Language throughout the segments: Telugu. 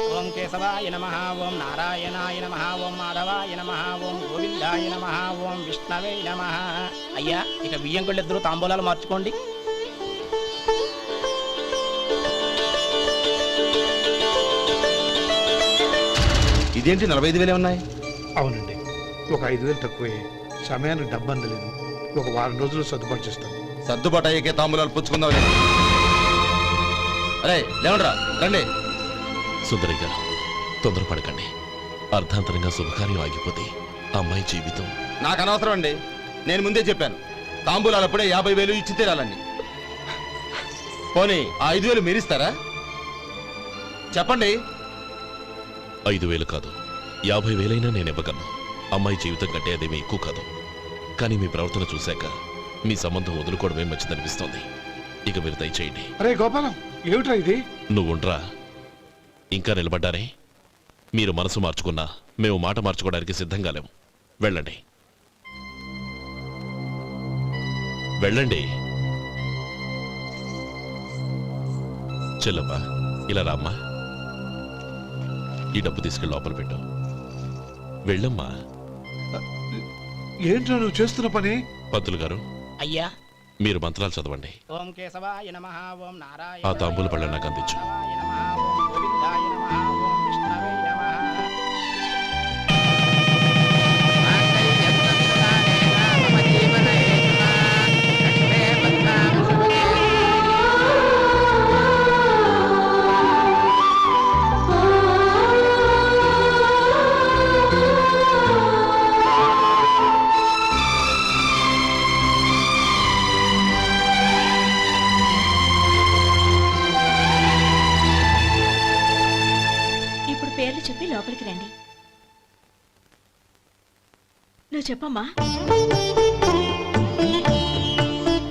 ఓం కేశవాయ నమః, ఓం నారాయణాయ నమః, ఓం మాధవాయ నమః, ఓం గోవిందాయ నమః, ఓం విష్ణవే నమః. అయ్యా, ఇక బియ్యం కొళ్ళిద్దరూ తాంబూలాలు మార్చుకోండి. ఇదేంటి 45,000 ఉన్నాయి? అవునండి, ఒక 5,000 తక్కువే. సమయానికి డబ్బు అందలేదు. ఒక వారం రోజులు సర్దుబాటు చేస్తాను. సర్దుబాటు అయ్యే తాంబూలాలు పుచ్చుకుందాం. అరే లేవండ్రా, రండి. సుందరి గారు, తొందరపడకండి. అర్ధాంతరంగా శుభకార్యం ఆగిపోతే అమ్మాయి జీవితం. నాకు అనవసరం అండి, నేను ముందే చెప్పాను. తాంబూలాలు అప్పుడే 50,000 ఇచ్చి తీరాలండి. పోనీ ఆ 5,000 మీరిస్తారా? చెప్పండి. 5,000 కాదు, 50,000 నేను ఇవ్వగలను. అమ్మాయి జీవితం కంటే అదేమీ ఎక్కువ కాదు. కానీ మీ ప్రవర్తన చూశాక మీ సంబంధం వదులుకోవడమే మంచిదనిపిస్తోంది. ఇక మీరు దయచేయండి. అరే గోపాలం, ఏమిట్రా ఇది? నువ్వుండ్రా, ఇంకా నిలబడ్డారే. మీరు మనసు మార్చుకున్నా మేము మాట మార్చుకోవడానికి సిద్ధంగా లేము. వెళ్ళండి, వెళ్ళండి. చెల్లమ్మా, ఇలా రామ్మా. ఈ డబ్బు తీసుకెళ్ళి లోపల పెట్టు. వెళ్ళమ్మా. ఏంట్రా నువ్వు చేస్తున్న పని? పంతులు గారు, అయ్యా, మీరు మంత్రాలు చదవండి. ఓం కేశవాయ నమః, ఓం నారాయణ. ఆ తాంబూల పళ్ళ నాకు అందించు. గోవిందాయ నమః, ఓం విష్ణవే నమః. పేర్లు చెప్పి లోపలికి రండి. నువ్వు చెప్పమ్మా.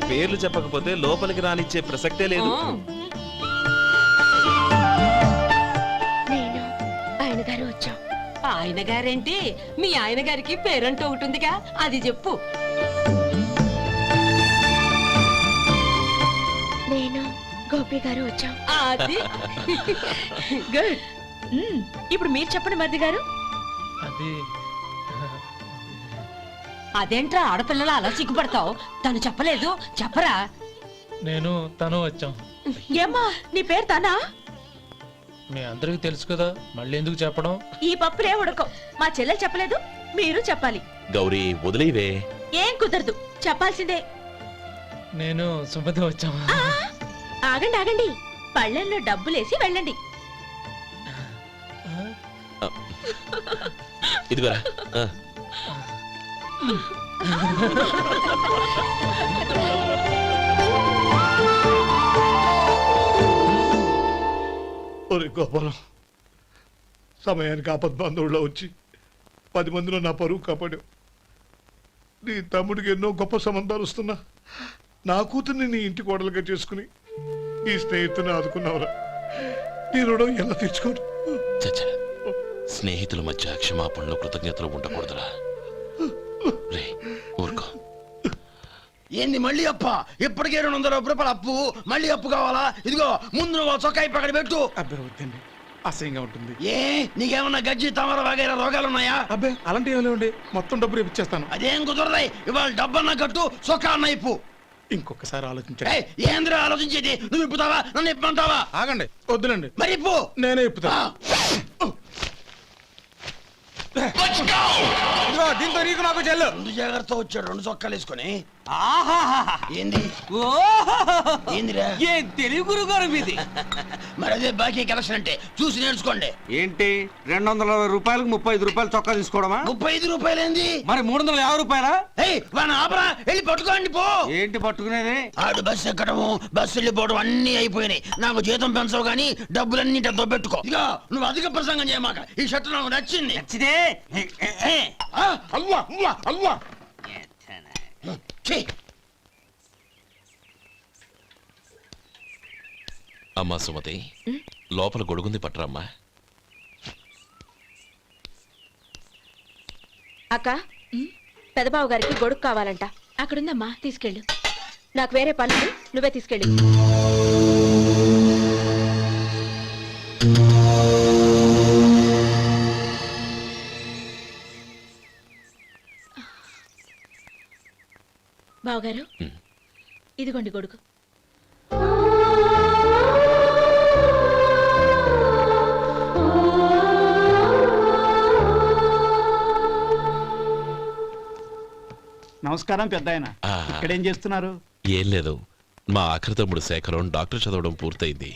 పేర్లు చెప్పకపోతే లోపలికి రానిచ్చే ప్రసక్తే లేదు. నేను ఆయన గారు వచ్చాం. ఆయన గారేంటి? మీ ఆయన గారికి పేరంటూ ఒకటి ఉందిగా, అది చెప్పు. నేను గోపి గారు వచ్చాం. అది గుడ్. ఇప్పుడు మీరు చెప్పండి మరిది గారు. అదేంట్రా ఆడపిల్లలు అలా సిగ్గుపడతావు? తను చెప్పలేదు, చెప్పరా. నేను తను వచ్చాం. ఏమ్మా, నీ పేరు తనా? మీ అందరికి తెలుసు కదా, మళ్ళీ ఎందుకు చెప్పడం? ఈ పప్పులే ఉడకం. మా చెల్లెలు చెప్పలేదు, మీరు చెప్పాలి. గౌరీ, వదిలేవే. ఏం కుదరదు, చెప్పాల్సిందే. నేను సుమతి వచ్చాం. ఆగండి ఆగండి, పళ్ళెంలో డబ్బులేసి వెళ్ళండి. ఇదిగోరా. ఒరే గోపాలం, సమయానికి ఆపద్బంధువుల్లో వచ్చి 10 మందిలో నా పరువు కాపాడావు. నీ తమ్ముడికి ఎన్నో గొప్ప సంబంధాలు వస్తున్నా నా కూతుర్ని నీ ఇంటి కోడలుగా చేసుకుని ఈ స్నేహితుని ఆదుకున్నావురా. నీ రుణం ఎలా తీర్చుకోరు? చచ్చా, స్నేహితుల మధ్య క్షమాపణలు కృతజ్ఞతలు ఉండకూడదురా. రే ఊరుకో. ఏంది మళ్ళీ అప్ప? ఇప్పటికే 200 రూపాయలు అప్పు, మళ్ళీ అప్పు కావాలా? ఇదిగో ముందు నువ్వు చొక్కాయి పక్కన పెట్టు. అబ్బే వద్దండి, అసహ్యంగా ఉంటుంది. ఏ నీకేమన్నా గజ్జి తమర వగైరా రోగాలున్నాయా? అబ్బే అలాంటి ఏమీ లేవండి, మొత్తం డబ్బు రేపు ఇచ్చేస్తాను. అదేం కుదరదాయి. ఇవాళ డబ్బన్నా కట్టు, చొక్కా అన్న ఇప్పు. ఇంకొకసారి ఆలోచించండి. ఏంద్రా ఆలోచించేది? నువ్వు ఇప్పుతావా, నన్ను ఇప్పమంటావా? ఆగండి, వద్దులండి. మరి ఇప్పు. నేనే ఇప్పుతా. దీంతో నీకు నాకు చెల్లు. ముందు జాగ్రత్త వచ్చాడు 2 చొక్కాలు వేసుకొని. ఏంది ఏందిరా? ఏం తెలివి గురుగారు మీది. మరి అదే బాకీ కలెక్షన్ అంటే చూసి నేర్చుకోండి. ఏంటి 220 రూపాయలకు 35 రూపాయలు చొక్కా తీసుకోవడమా? 35 రూపాయలు ఏంది? మరి 350 రూపాయలా? వాడిని ఆపరా, వెళ్ళి పట్టుకోండి పో. ఏంటి పట్టుకునేది? ఆడు బస్సు ఎక్కడము, బస్సు వెళ్ళిపోవడం అన్ని అయిపోయినాయి. నాకు జీతం పెంచవు గానీ డబ్బులన్నీ దొబ్బెట్టుకో. ఇక నువ్వు అధిక ప్రసంగం చేయమాక. ఈ షర్ట్ నాకు నచ్చింది. నచ్చితే అల్వా అల్వా అల్వా. అమ్మా సుమతి, లోపల గొడుగుంది పట్టరమ్మా. అక్క, పెదబాబు గారికి గొడుగు కావాలంట. అక్కడుందమ్మా, తీసుకెళ్ళు. నాకు వేరే పనులు, నువ్వే తీసుకెళ్ళు. బావగారు ఉమ్. ఇదిగోండి గొడుగు. నమస్కారం పెద్ద ఆయన. ఆ, ఇక్కడేం చేస్తున్నారు? ఏం లేదు, మా ఆఖరి తమ్ముడు శేఖరం డాక్టర్ చదవడం పూర్తయింది.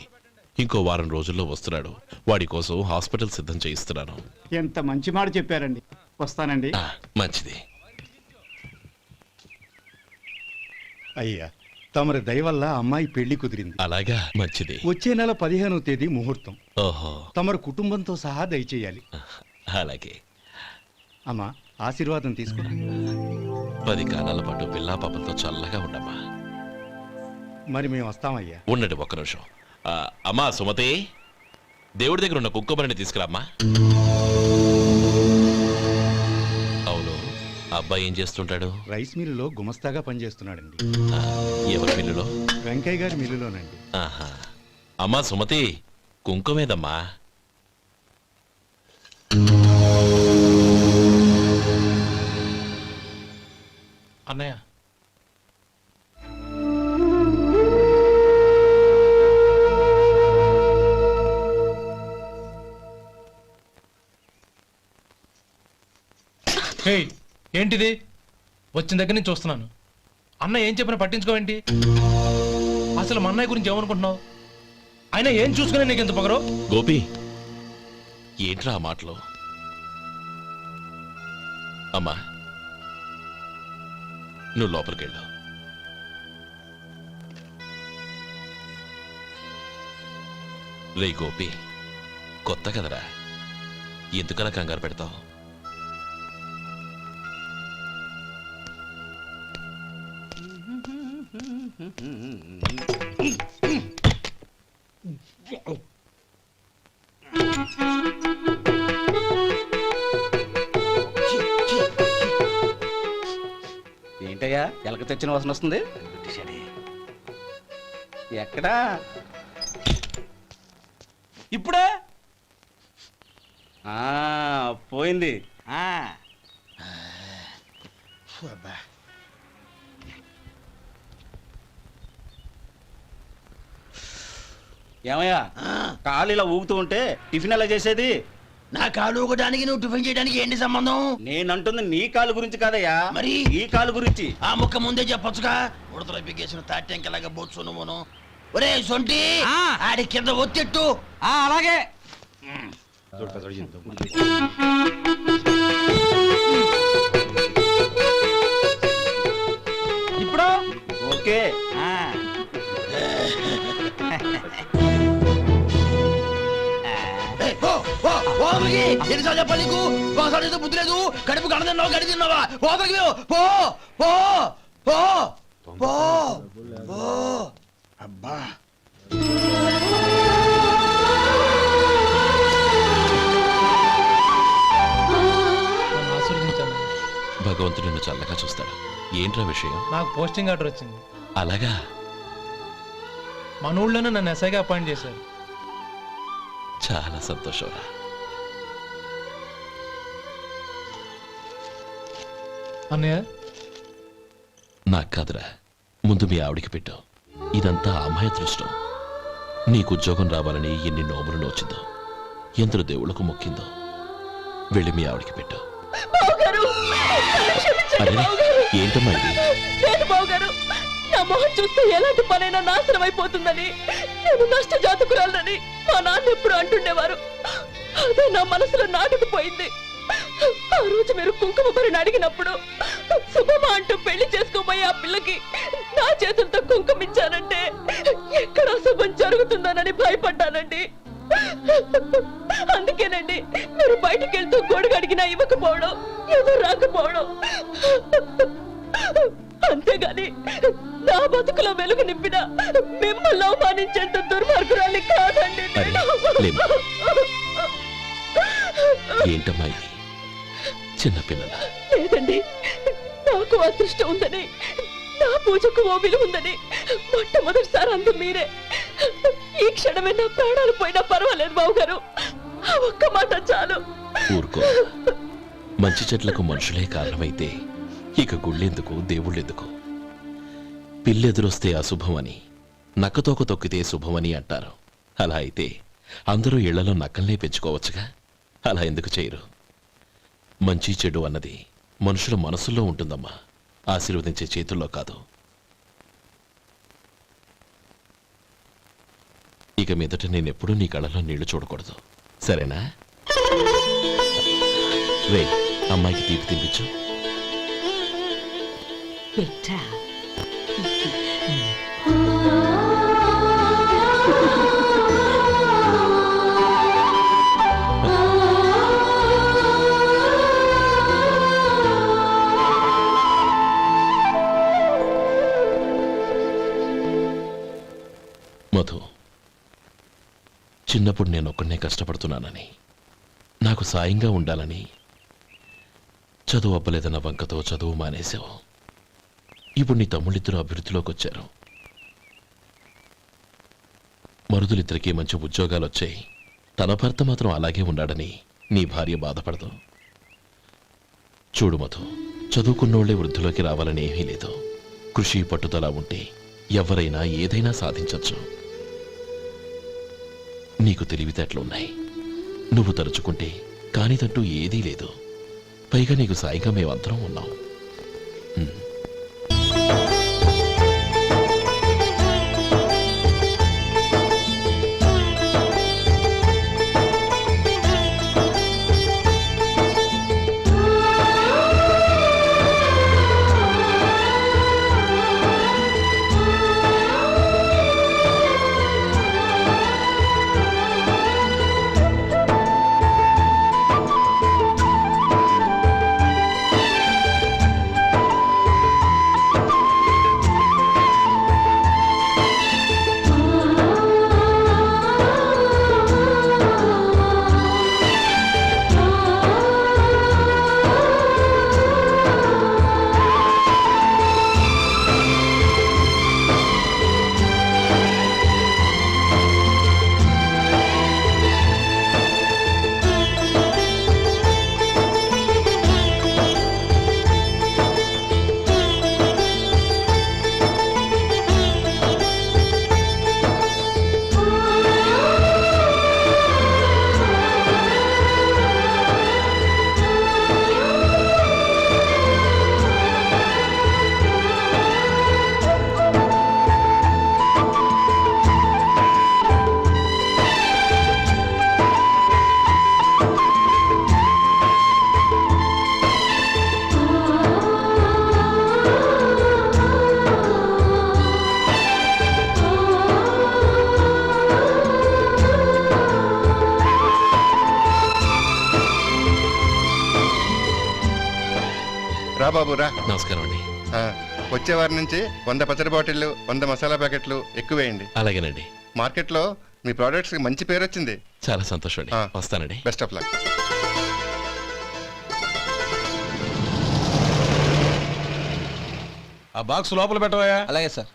ఇంకో వారం రోజుల్లో వస్తున్నాడు. వాడి కోసం హాస్పిటల్ సిద్ధం చేయిస్తున్నాను. ఎంత మంచి మాట చెప్పారండి. వస్తానండి. ఆ, మంచిది. అయ్యా, తమరి దయ వల్ల అమ్మాయి పెళ్లి కుదిరింది. అలాగా, మంచిది. వచ్చే నెల 15వ తేదీ ముహూర్తం. ఓహో, తమరు కుటుంబంతో సహా దయచేయాలి. అలాగే. అమ్మా, ఆశీర్వాదం తీసుకో. 10 కాలాల పాటు పిల్లా పాపలతో చల్లగా ఉండమ్మా. మరి మేము వస్తామయ్యా. ఉండండి ఒక్క నిమిషం. అమ్మా సుమతి, దేవుడి దగ్గర ఉన్న కుక్కబరిని తీసుకురామ్మా. అవును, అబ్బాయి ఏం చేస్తుంటాడు? రైస్ మిల్లులో గుమస్తాగా పనిచేస్తున్నాడండి. ఆ, ఎవరి మిల్లులో? వెంకయ్య గారి మిల్లులోనండి. ఆహా. అమ్మా సుమతి, కుంకుమేదమ్మా? అన్నయ్య, ఏయ్, ఏంటిది? వచ్చిన దగ్గర నుంచి చూస్తున్నాను. అన్న ఏం చెప్పినా పట్టించుకోవేంటి? అసలు మా అన్నయ్య గురించి ఏమనుకుంటున్నావు? ఆయన ఏం చూసుకునే నీకు ఎంత పొగరు? గోపి, ఏంట్రా ఆ మాటలు? అమ్మా, నువ్వు లోపలికెళ్ళు. రే గోపి, కొత్త కదరా, ఎందుకలా కంగారు పెడతావు? ఏంటయ్యా ఎలక తెచ్చిన వాసన వస్తుంది? ఎక్కడా? ఇప్పుడే పోయింది. ఏమయ్యా, కాలు ఇలా ఊగుతూ ఉంటే టిఫిన్ ఎలా చేసేది? నా కాలు ఊగడానికి నువ్వు టిఫిన్ చేయడానికి ఏంటి సంబంధం? నేనంటుంది నీ కాలు గురించి కాదయ్యా, మరి ఈ కాలు గురించి. ఆ ముక్క ముందే చెప్పొచ్చుగా. ఉడతలో పిగేసిన తాట్యంకలాగా బొచ్చు నువ్వును. ఒరే సొంటి, ఆడి కింద ఒత్తిట్టు. అలాగే. ఇప్పుడు ఓకే. ఎన్నిసార్లు చెప్పాలి నీకు? ఒకసారి ఏదో బుద్ధి లేదు. కడుపు కడదన్నావు, గడి తిన్నావా? పోతకి పో పో పో పో పో. అబ్బా, నన్ను ఆశీర్వదించాను. భగవంతుడు నిన్ను చల్లగా చూస్తాడు. ఏంట్రా విషయం? నాకు పోస్టింగ్ ఆర్డర్ వచ్చింది. అలాగా? మన ఊళ్ళోనే నన్ను ఎస్ఐగా అపాయింట్ చేశారు. చాలా సంతోషంరా. అన్నయ్య, నాకు కాదురా, ముందు మీ ఆవిడికి పెట్టు. ఇదంతా అమ్మాయి అదృష్టం. నీకు ఉద్యోగం రావాలని ఎన్ని నోములు నోచిందో, ఎందరు దేవుళ్లకు మొక్కిందో. వెళ్ళి మీ ఆవిడికి పెట్టు. అరే, ఏంటమ్మా ఇది? లేదు బావగారు, నా మొహం చూస్తే ఎలాంటి పనైనా నాశనం అయిపోతుందని, నేను నష్ట జాతకురాలని మా నాన్న ఎప్పుడు అంటుండేవారు. అదే నా మనసులో నాటుకుపోయింది. ఆ రోజు మీరు కుంకుమ భరిని అడిగినప్పుడు శుభమా అంటూ పెళ్లి చేసుకోబోయే ఆ పిల్లకి నా చేతులతో కుంకుమ ఇచ్చానంటే ఎక్కడ శుభం జరుగుతుందోనని భయపడ్డానండి. అందుకేనండి మీరు బయటికి వెళ్తూ గొడుగు అడిగినా ఇవ్వకపోవడం, ఏదో రాకపోవడం. అంతేగాని నా బతుకులో వెలుగు నింపిన మిమ్మల్ని అవమానించేంత దుర్మార్గురాలి కాదండి. అరే, లేమ్మా. ఏంటమ్మా ఇది? చిన్నపిల్లల. లేదండి, నాకు అదృష్టం ఉందని, నా పూజకు ఓ విలువ ఉందని మొట్టమొదటిసారి అందు మీరే. ఈ క్షణమే నా ప్రాణాలు పోయినా పర్వాలేదు బావగారు, ఆ ఒక్క మాట చాలు. ఊరుకో. మంచి చెట్లకు మనుషులే కారణమైతే ఇక గుళ్ళెందుకు, దేవుళ్ళెందుకు? పిల్లెదురొస్తే అశుభమని, నక్కతోక తొక్కితే శుభమని అంటారు. అలా అయితే అందరూ ఇళ్లలో నక్కల్నే పెంచుకోవచ్చుగా. అలా ఎందుకు చేయరు? మంచి చెడు అన్నది మనుషుల మనసుల్లో ఉంటుందమ్మా, ఆశీర్వదించే చేతుల్లో కాదు. ఇక మీదట నేనెప్పుడూ నీ కళ్ళలో నీళ్లు చూడకూడదు, సరేనా? రే, అమ్మాయికి తీపి తినిపించు. పెట్టా. మధు, చిన్నప్పుడు నేను ఒక్కడనే కష్టపడుతున్నానని, నాకు సాయంగా ఉండాలని చదువు అవ్వలేదన్న వంకతో చదువు మానేశావు. ఇప్పుడు నీ తమ్ముళ్ళిద్దరూ అభివృద్ధిలోకి వచ్చారు. మరుదులిద్దరికీ మంచి ఉద్యోగాలు వచ్చాయి. తన భర్త మాత్రం అలాగే ఉన్నాడని నీ భార్య బాధపడదు. చూడు మధు, చదువుకున్నోళ్లే వృద్ధిలోకి రావాలని ఏమీ లేదు. కృషి పట్టుదల ఉంటే ఎవరైనా ఏదైనా సాధించవచ్చు. నీకు తెలివితేటలున్నాయి. నువ్వు తలుచుకుంటే కానిదంటూ ఏదీ లేదు. పైగా నీకు సాయిగా మేమందరం ఉన్నాం. రా బాబు రా. నమస్కారం అండి. వచ్చే వారి నుంచి 100 పచ్చడి బాటిళ్లు, 100 మసాలా ప్యాకెట్లు ఎక్కువేయండి. అలాగేనండి. మార్కెట్లో మీ ప్రోడక్ట్స్ కి మంచి పేరు వచ్చింది. చాలా సంతోషం అండి. వస్తానండి. Best of luck. ఆ బాక్స్ లోపల పెట్టవా? అలాగే సార్.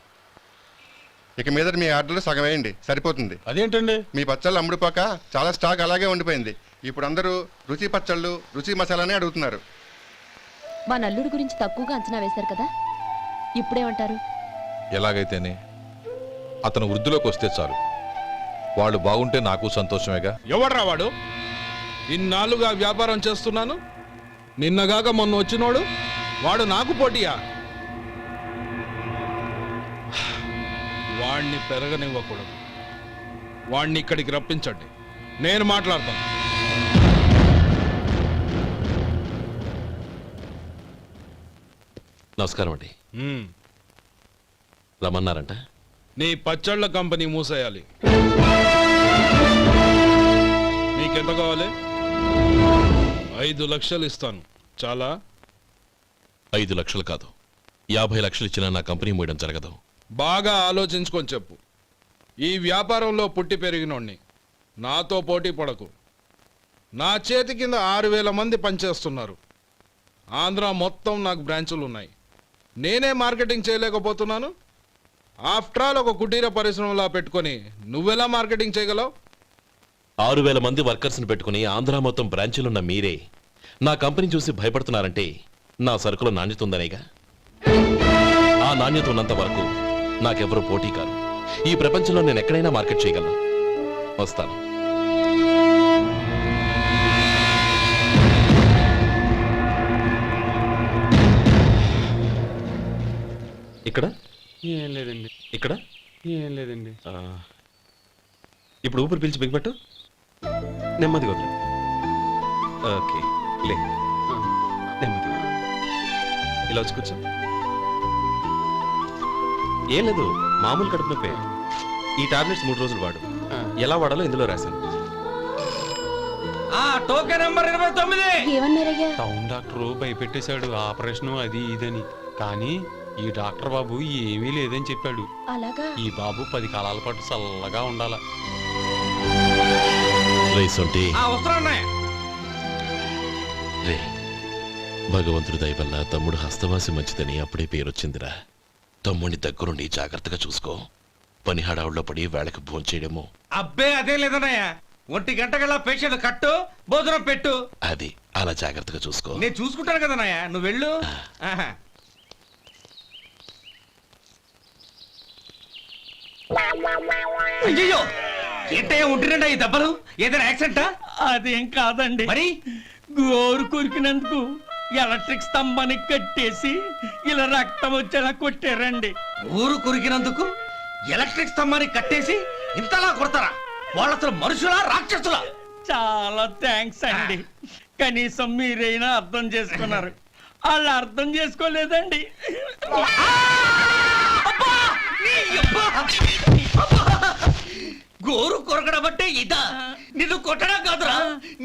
ఇక మీద మీ ఆర్డర్లు సగం వేయండి, సరిపోతుంది. అదేంటండి? మీ పచ్చళ్ళు అమ్ముడుపోక చాలా స్టాక్ అలాగే ఉండిపోయింది. ఇప్పుడు అందరూ రుచి పచ్చళ్ళు, రుచి మసాలానే అడుగుతున్నారు. మా నల్లుడి గురించి తక్కువగా అంచనా వేశారు కదా, ఇప్పుడేమంటారు? ఎలాగైతేనే అతను వృద్ధిలోకి వస్తే చాలు. వాళ్ళు బాగుంటే నాకు సంతోషమేగా. ఎవడ్రా వాడు? ఇన్నాళ్ళుగా వ్యాపారం చేస్తున్నాను, నిన్నగాక మొన్న వచ్చినోడు వాడు నాకు పోటీయా? వాణ్ణి పెరగనివ్వకూడదు. వాణ్ణి ఇక్కడికి రప్పించండి, నేను మాట్లాడతాను. నమస్కారం అండి. రమ్మన్నారంట? నీ పచ్చళ్ళ కంపెనీ మూసేయాలి. నీకెంత కావాలి? 5 లక్షలు ఇస్తాను. చాలా? 5 లక్షలు కాదు, 50 లక్షలు ఇచ్చినా నా కంపెనీ మూయడం జరగదు. బాగా ఆలోచించుకొని చెప్పు. ఈ వ్యాపారంలో పుట్టి పెరిగినోడ్ని, నాతో పోటీ పడకు. నా చేతి కింద 6000 మంది పనిచేస్తున్నారు. ఆంధ్ర మొత్తం నాకు బ్రాంచులు ఉన్నాయి. నేనే మార్కెటింగ్ చేయలేకపోతున్నాను. ఆఫ్టర్ ఆల్ ఒక కుటీర పరిశ్రమలా పెట్టుకొని నువ్వెలా మార్కెటింగ్ చేయగలవు? 6000 మంది వర్కర్స్ని పెట్టుకుని ఆంధ్ర మొత్తం బ్రాంచీలున్న మీరే నా కంపెనీ చూసి భయపడుతున్నారంటే నా సరుకులో నాణ్యత ఉందనేగా. ఆ నాణ్యత ఉన్నంత వరకు నాకెవరూ పోటీ కారు. ఈ ప్రపంచంలో నేను ఎక్కడైనా మార్కెట్ చేయగలను. వస్తాను. ఇక్కడ ఏం లేదండి, ఇక్కడ ఏం లేదండి. ఇప్పుడు ఊపిరి పీల్చి బిగ్బట్టు. నెమ్మదిగా వదిలి. ఓకే, లే. నెమ్మదిగా ఇలా వచ్చి కూర్చో. ఏం లేదు, మామూలు కడుపు నొప్పే. ఈ టాబ్లెట్స్ 3 రోజులు వాడు. ఎలా వాడాలో ఇందులో రాశాను. Token number 29. ఏమన్నారయ్యా? టౌన్ డాక్టర్ భయపెట్టేశాడు, ఆపరేషన్ అది ఇదని. కానీ ఈ డాక్టర్ బాబు ఏమీ లేదని చెప్పాడు. అలాగా? ఈ బాబు 10 కాలాల పాటు చల్లగా ఉండాల. రే, భగవంతుడి దయ వల్ల తమ్ముడు హస్తవాసి మంచిదని అప్పుడే పేరొచ్చిందిరా. తమ్ముడిని దగ్గరుండి జాగ్రత్తగా చూసుకో. పని హడావుల్లో పడి వేళకి భోంచేయడము. అబ్బే అదే లేదన్నయ్య. 1 గంటకల్లా పేషెంట్ కట్టు, భోజనం పెట్టు. అది అలా జాగ్రత్తగా చూసుకో. నేను చూసుకుంటాను కదన్నయ్య, నువ్వు వెళ్ళు. అయ్యో, ఏంటయ్యా ఉంటున్నాడా ఈ దెబ్బలు? ఏదైనా యాక్సిడెంటా? అదేం కాదండి, మరి గోరు కొరికినందుకు ఎలక్ట్రిక్ స్తంభానికి కట్టేసి ఇలా రక్తం వచ్చేలా కొట్టారండి. ఊరు కురికినందుకు ఎలక్ట్రిక్ స్తంభాన్ని కట్టేసి ఇంతలా కొడతారా? వాళ్ళు అసలు మనుషులా రాక్షసులా? చాలా థ్యాంక్స్ అండి, కనీసం మీరైనా అర్థం చేసుకున్నారు. వాళ్ళు అర్థం చేసుకోలేదండి. గోరు కొరకడం అంటే ఇదా? నిన్ను కొట్టడం కాదురా,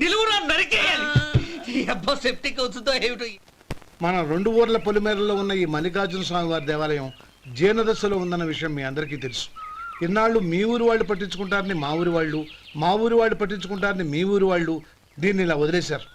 నిలువురా నరికేయాలి. అబ్బా సెప్టిక్ అవుతుందో ఏమిటో. మన 2 ఊర్ల పొలిమేరలో ఉన్న ఈ మల్లికార్జున స్వామి వారి దేవాలయం జీర్ణదశలో ఉందన్న విషయం మీ అందరికీ తెలుసు. ఇన్నాళ్ళు మీ ఊరు వాళ్ళు పట్టించుకుంటారని మా ఊరి వాళ్ళు, మా ఊరి వాళ్ళు పట్టించుకుంటారని మీ ఊరి వాళ్ళు దీన్ని ఇలా వదిలేశారు.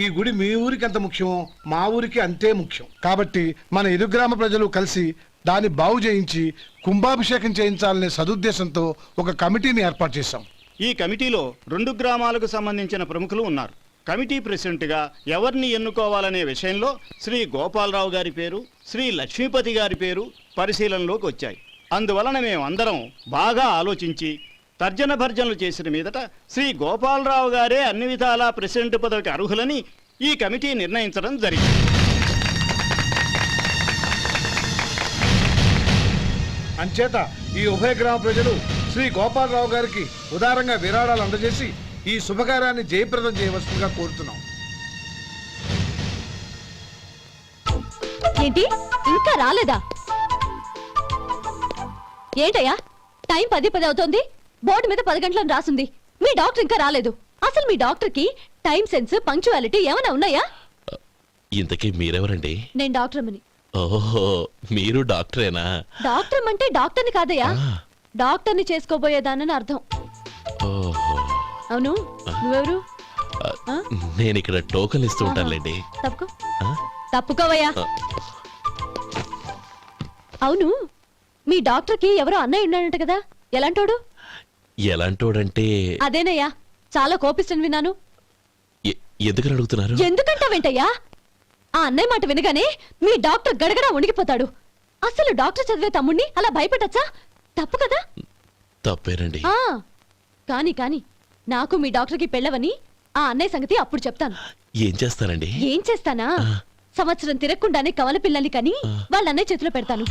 ఈ గుడి మీ ఊరికి ఎంత ముఖ్యమో మా ఊరికి అంతే ముఖ్యం. కాబట్టి మన ఇరు గ్రామ ప్రజలు కలిసి దాన్ని బాగు చేయించి కుంభాభిషేకం చేయించాలనే సదుద్దేశంతో ఒక కమిటీని ఏర్పాటు చేశాం. ఈ కమిటీలో 2 గ్రామాలకు సంబంధించిన ప్రముఖులు ఉన్నారు. కమిటీ ప్రెసిడెంట్గా ఎవరిని ఎన్నుకోవాలనే విషయంలో శ్రీ గోపాలరావు గారి పేరు, శ్రీ లక్ష్మీపతి గారి పేరు పరిశీలనలోకి వచ్చాయి. అందువలన మేమందరం బాగా ఆలోచించి తర్జన భర్జనలు చేసిన మీదట శ్రీ గోపాలరావు గారే అన్ని విధాలా ప్రెసిడెంట్ పదవికి అర్హులని ఈ కమిటీ నిర్ణయించడం జరిగింది. అంచేత ఈ ఉభయ గ్రామ ప్రజలు శ్రీ గోపాలరావు గారికి ఉదారంగా విరాళాలు అందజేసి ఈ శుభకార్యాన్ని జయప్రదం చేయవలసిందిగా కోరుతున్నాం. ఏంటి ఇంకా రాలేదా? ఏంటయ్యా, టైం 10 అవుతోంది. బోర్డు మీద 10 గంటలను రాసింది. మీ డాక్టర్ ఇంకా రాలేదు. అసలు మీ డాక్టర్ కి టైం సెన్స్, పంక్చువాలిటీ ఏమైనా ఉన్నాయా? ఇంతకీ మీరెవరండి? నేను డాక్టర్ అమ్మని. ఓహో, మీరు డాక్టరేనా? డాక్టర్ అంటే డాక్టర్ని కాదయ్యా, డాక్టర్ని చేసుకోబోయేదానని అర్థం. ఓహో, అవును, నువ్వెవరు? నేను ఇక్కడ టోకన్ ఇస్తూ ఉంటానులేండి. తప్పుకో, తప్పుకోవయ్యా. అవును, మీ డాక్టర్ కి ఎవరో అన్నయ్య ఉన్నాడంట కదా, ఎలాంటోడు? ఎలాంటోడంటే అదేనయ్యా, చాలా కోపిస్తని విన్నాను. ఎందుకని అడుగుతున్నారు? ఎందుకంటావేంటయ్యా? ఆ అన్నయ్య మాట వినగానే మీ డాక్టర్ గడగడా వణికిపోతాడు. అసలు డాక్టర్ చదివే తమ్ముణ్ణి అలా భయపెట్టచ్చా? తప్పు కదా? తప్పేనండి. కాని కాని నాకు మీ డాక్టర్కి పెళ్ళవని ఆ అన్నయ్య సంగతి అప్పుడు చెప్తాను. ఏం చేస్తారండి? ఏం చేస్తానా, సంవత్సరం తిరగకుండానే కవల పిల్లల్ని కని వాళ్ళ అన్నయ్య చేతిలో పెడతాను.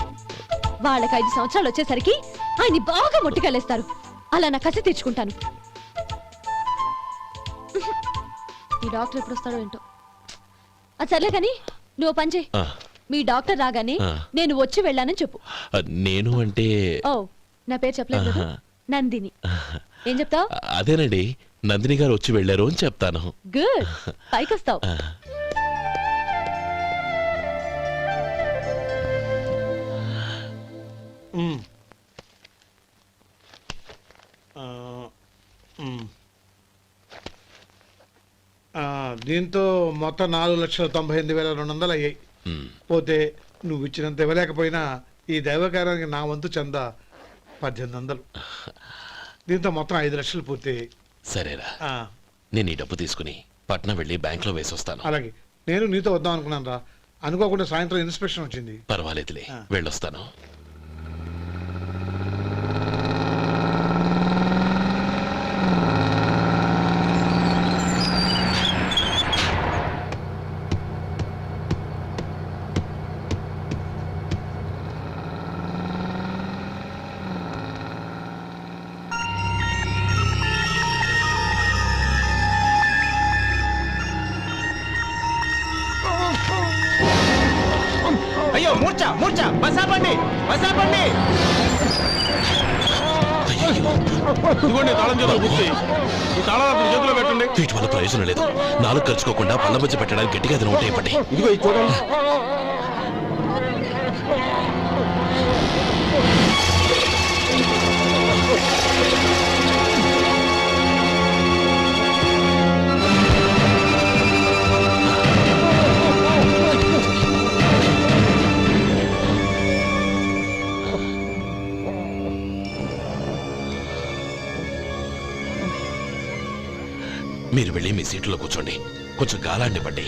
వాళ్ళకి 5 సంవత్సరాలు వచ్చేసరికి ఆయన్ని బాగా మొట్టికెళ్ళేస్తారు. అలా నా కసి తీర్చుకుంటాను. ఈ డాక్టర్ ఎప్పుడు వస్తాడో ఏంటో. అది సర్లే కాని నువ్వు పని చేయి. మీ డాక్టర్ రాగానే నేను వచ్చి వెళ్ళానని చెప్పు. నేను అంటే ఓ, నా పేరు చెప్పలేదు కదా, నందిని. ఏం చెప్తావు? అదేనండి, నందిని గారు వచ్చి వెళ్ళారు అని చెప్తాను. గుడ్, పైకొస్తావు. దీంతో మొత్తం 4,98,200 అయ్యాయి. పోతే నువ్వు ఇచ్చినంత ఇవ్వలేకపోయినా ఈ దైవకార్యానికి నా వంతు చంద 1800. దీంతో మొత్తం 5 లక్షలు పూర్తయ్యాయి. సరేరా, నేను ఈ డబ్బు తీసుకుని పట్నం వెళ్ళి బ్యాంక్ లో వేసొస్తాను. అలాగే, నేను నీతో వద్దాం అనుకున్నాను రా. అనుకోకుండా సాయంత్రం ఇన్స్పెక్షన్ వచ్చింది. పర్వాలేదులే, వెళ్ళొస్తాను. అయ్యో మూర్ఛ మూర్ఛ బసాపండి బసాపండి. ఇదిగోండి తాళం చేతులు బుద్ధి. ఈ తాళాలు చేతిలో పెట్టండి. వీటి వల్ల ప్రయోజనం లేదు. నాలుగు ఖర్చుకోకుండా పళ్ళ మధ్య పెట్టడానికి గట్టిగా ఏదైనా ఉంటే ఇవ్వండి. ఇదిగో ఇది చూడండి. మీరు వెళ్ళి మీ సీట్లో కూర్చోండి, కొంచెం గాలాండి పట్టి.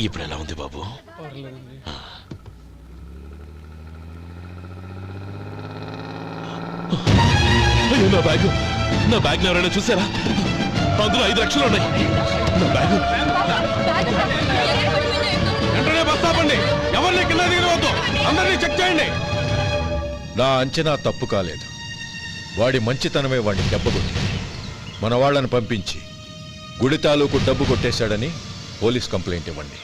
ఇప్పుడు ఎలా ఉంది బాబు? అయ్యో నా బ్యాగ్, నా బ్యాగ్ ఎవరైనా చూసారా? అందులో 5 లక్షలు ఉన్నాయి. నా బ్యాగ్ వెంటనే బస్ ఆపండి. ఎవరిని కింద దిగవద్దు. అందరినీ చెక్ చేయండి. నా అంచనా తప్పు కాలేదు. వాడి మంచితనమే వాడిని దెబ్బకొట్టింది. మన వాళ్ళని పంపించి గుడి తాలూకు డబ్బు కొట్టేశాడని పోలీస్ కంప్లైంట్ ఇవ్వండి.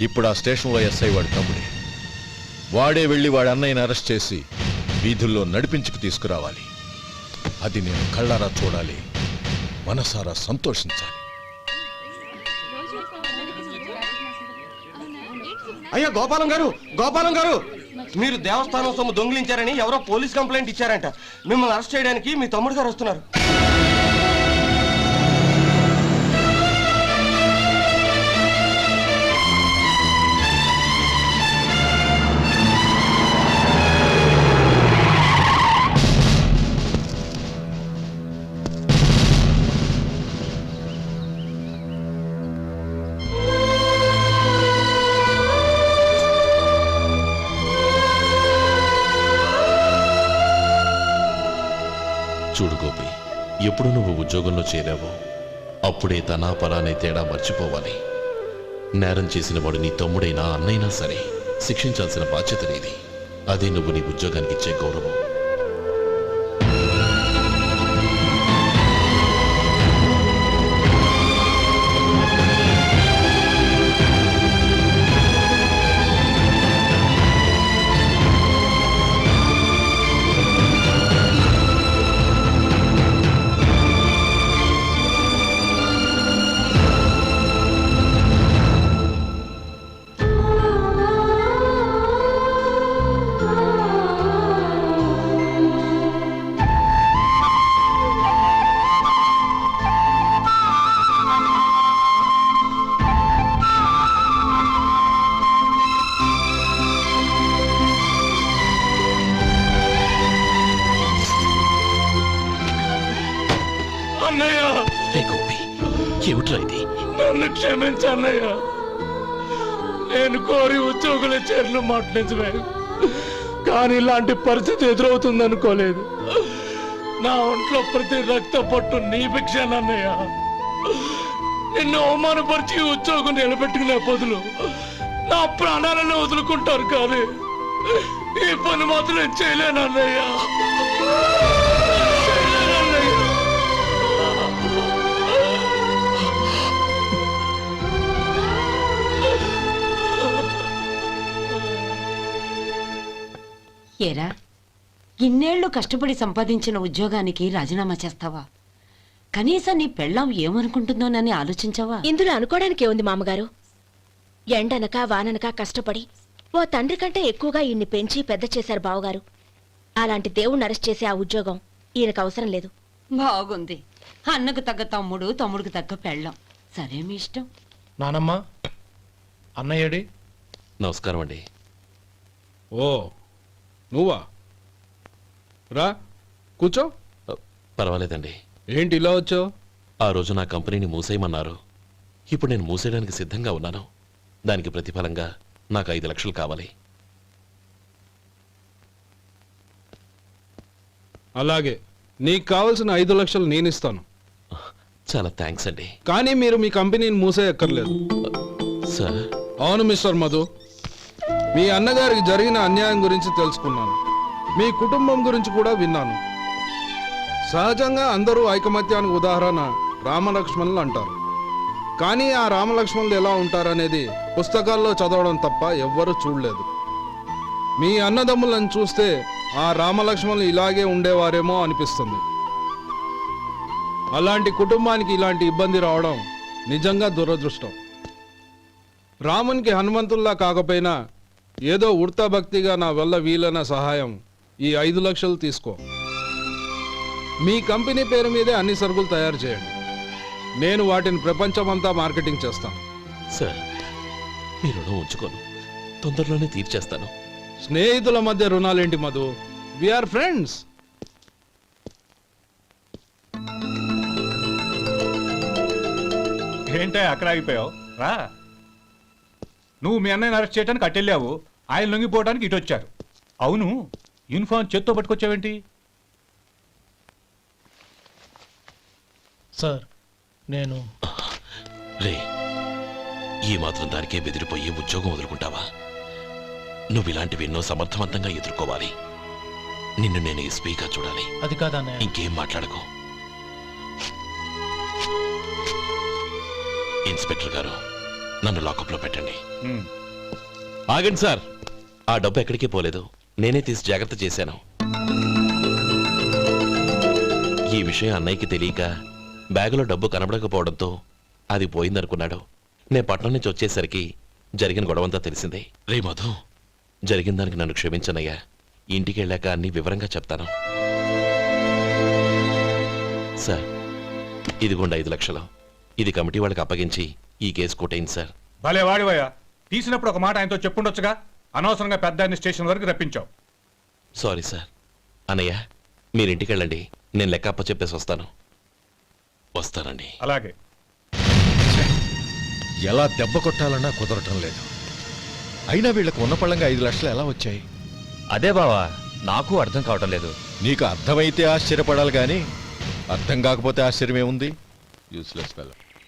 ఇప్పుడు ఆ స్టేషన్లో ఎస్ఐ వాడి తమ్ముడే. వాడే వెళ్ళి వాడి అన్నయ్యని అరెస్ట్ చేసి వీధుల్లో నడిపించుకు తీసుకురావాలి. అది నేను కళ్ళారా చూడాలి, మనసారా సంతోషించాలి. అయ్యా గోపాలం గారు, గోపాలం గారు, మీరు దేవస్థానం సొమ్ము దొంగిలించారని ఎవరో పోలీస్ కంప్లైంట్ ఇచ్చారంట. మిమ్మల్ని అరెస్ట్ చేయడానికి మీ తమ్ముడు గారు వస్తున్నారు. చూడు గోపి, ఎప్పుడు నువ్వు ఉద్యోగంలో చేరావో అప్పుడే తనా పరానే తేడా మర్చిపోవాలి. నేరం చేసిన వాడు నీ తమ్ముడైనా అన్నైనా సరే శిక్షించాల్సిన బాధ్యత నీది. అదే నువ్వు నీ ఉద్యోగానికి ఇచ్చే గౌరవం. ఏమిట్రా ఇది? నన్ను క్షమించన్నయ్య. నేను కోరి ఉద్యోగుల చేరిన మాట నిజమే, కానీ ఇలాంటి పరిస్థితి ఎదురవుతుంది అనుకోలేదు. నా ఒంట్లో ప్రతి రక్త పట్టు నీ భిక్షానన్నయ్య. నిన్ను అవమానపరిచి ఉద్యోగం నిలబెట్టుకునే బదులు నా ప్రాణాలను వదులుకుంటారు, కానీ ఈ పని మాత్రం చేయలేనన్నయ్య. ఏరా, ఇన్నేళ్లు కష్టపడి సంపాదించిన ఉద్యోగానికి రాజీనామా చేస్తావా? కనీసం నీ పెళ్ళాం ఏమనుకుంటుందోనని ఆలోచించావా? ఇందులో అనుకోవడానికి ఏముంది మామగారు? ఎండనక వాననక కష్టపడి ఓ తండ్రి కంటే ఎక్కువగా ఈయన్ని పెంచి పెద్ద చేశారు బావగారు. అలాంటి దేవుణ్ణి అరెస్ట్ చేసే ఆ ఉద్యోగం ఈయనకు అవసరం లేదు. బాగుంది. అన్నకు తగ్గ తమ్ముడు, తమ్ముడికి తగ్గ పెళ్ళాం. సరే, మీ ఇష్టం. నానమ్మ, అన్నయ్యడి. నమస్కారం అండి. ఓ నువ్వా? రా కూర్చో. పర్వాలేదండి. ఏంటి ఇలా వచ్చావు? ఆ రోజు నా కంపెనీని మూసేయమన్నారు. ఇప్పుడు నేను మూసేయడానికి సిద్ధంగా ఉన్నాను. దానికి ప్రతిఫలంగా నాకు 5 లక్షలు కావాలి. అలాగే నీకు కావలసిన 5 లక్షలు నేను ఇస్తాను. చాలా థ్యాంక్స్ అండి. కానీ మీరు మీ కంపెనీని మూసేయక్కర్లేదు. సార్, అవును మిస్టర్ మధు, మీ అన్నగారికి జరిగిన అన్యాయం గురించి తెలుసుకున్నాను. మీ కుటుంబం గురించి కూడా విన్నాను. సహజంగా అందరూ ఐకమత్యానికి ఉదాహరణ రామలక్ష్మణులు అంటారు. కానీ ఆ రామలక్ష్మణులు ఎలా ఉంటారనేది పుస్తకాల్లో చదవడం తప్ప ఎవ్వరూ చూడలేదు. మీ అన్నదమ్ములను చూస్తే ఆ రామలక్ష్మణులు ఇలాగే ఉండేవారేమో అనిపిస్తుంది. అలాంటి కుటుంబానికి ఇలాంటి ఇబ్బంది రావడం నిజంగా దురదృష్టం. రామునికి హనుమంతుల్లా కాకపోయినా ఏదో ఉడతాభక్తిగా నా వల్ల వీలైన సహాయం ఈ 5 లక్షలు తీసుకో. మీ కంపెనీ పేరు మీదే అన్ని సరుకులు తయారు చేయండి. నేను వాటిని ప్రపంచమంతా మార్కెటింగ్ చేస్తాను. సార్, మీ రుణం ఉంచుకోను, తొందరలోనే తీర్చేస్తాను. స్నేహితుల మధ్య రుణాలేంటి మధు? We are friends. ఏంటే అక్కడ ఆగిపోయావు? రా. నువ్వు మీ అన్నయ్యని అరెస్ట్ చేయడానికి అట్టెళ్ళావు, ఆయన లొంగిపోవడానికి ఇటు వచ్చారు. అవును, యూనిఫామ్ చేత్తో పట్టుకొచ్చావేంటి? సార్, నేను రే, ఈ మాత్రం దానికే బెదిరిపోయి ఉద్యోగం వదులుకుంటావా? నువ్వు ఇలాంటివి ఎన్నో సమర్థవంతంగా ఎదుర్కోవాలి. నిన్ను నేను ఎస్పీగా చూడాలి. అది కాదన్నయ్య. ఇంకేం మాట్లాడకు. ఇన్స్పెక్టర్ గారు, నన్ను లాకప్లో పెట్టండి. ఆగండి సార్, ఆ డబ్బు ఎక్కడికి పోలేదు, నేనే తీసి జాగ్రత్త చేశాను. ఈ విషయం అన్నయ్యకి తెలియక బ్యాగులో డబ్బు కనబడకపోవడంతో అది పోయిందనుకున్నాడు. నేను పట్నం నుంచి వచ్చేసరికి జరిగిన గొడవంతా తెలిసిందే. రే మధు, జరిగిన దానికి నన్ను క్షమించనయ్యా. ఇంటికి వెళ్ళాక అన్ని వివరంగా చెప్తాను. సార్, ఇదిగోండి 5 లక్షలు. ఇది కమిటీ వాళ్ళకి అప్పగించి ఈ కేసు కొట్టేయండి సార్. భలే వాడివయ్యా, తీసినప్పుడు ఒక మాట ఆయనతో చెప్పుండొచ్చుగా. అనవసరంగా పెద్ద స్టేషన్ వరకు రప్పించావు. Sorry sir. అన్నయ్య, మీరింటికి వెళ్ళండి, నేను లెక్క అప్ప చెప్పేసి వస్తాను. వస్తానండి. అలాగే. ఎలా దెబ్బ కొట్టాలన్నా కుదరటం లేదు. అయినా వీళ్ళకు ఉన్న పళ్ళంగా 5 లక్షలు ఎలా వచ్చాయి? అదే బావా, నాకు అర్థం కావటం లేదు. నీకు అర్థమైతే ఆశ్చర్యపడాలి కానీ అర్థం కాకపోతే ఆశ్చర్యమేముంది? Useless fellow.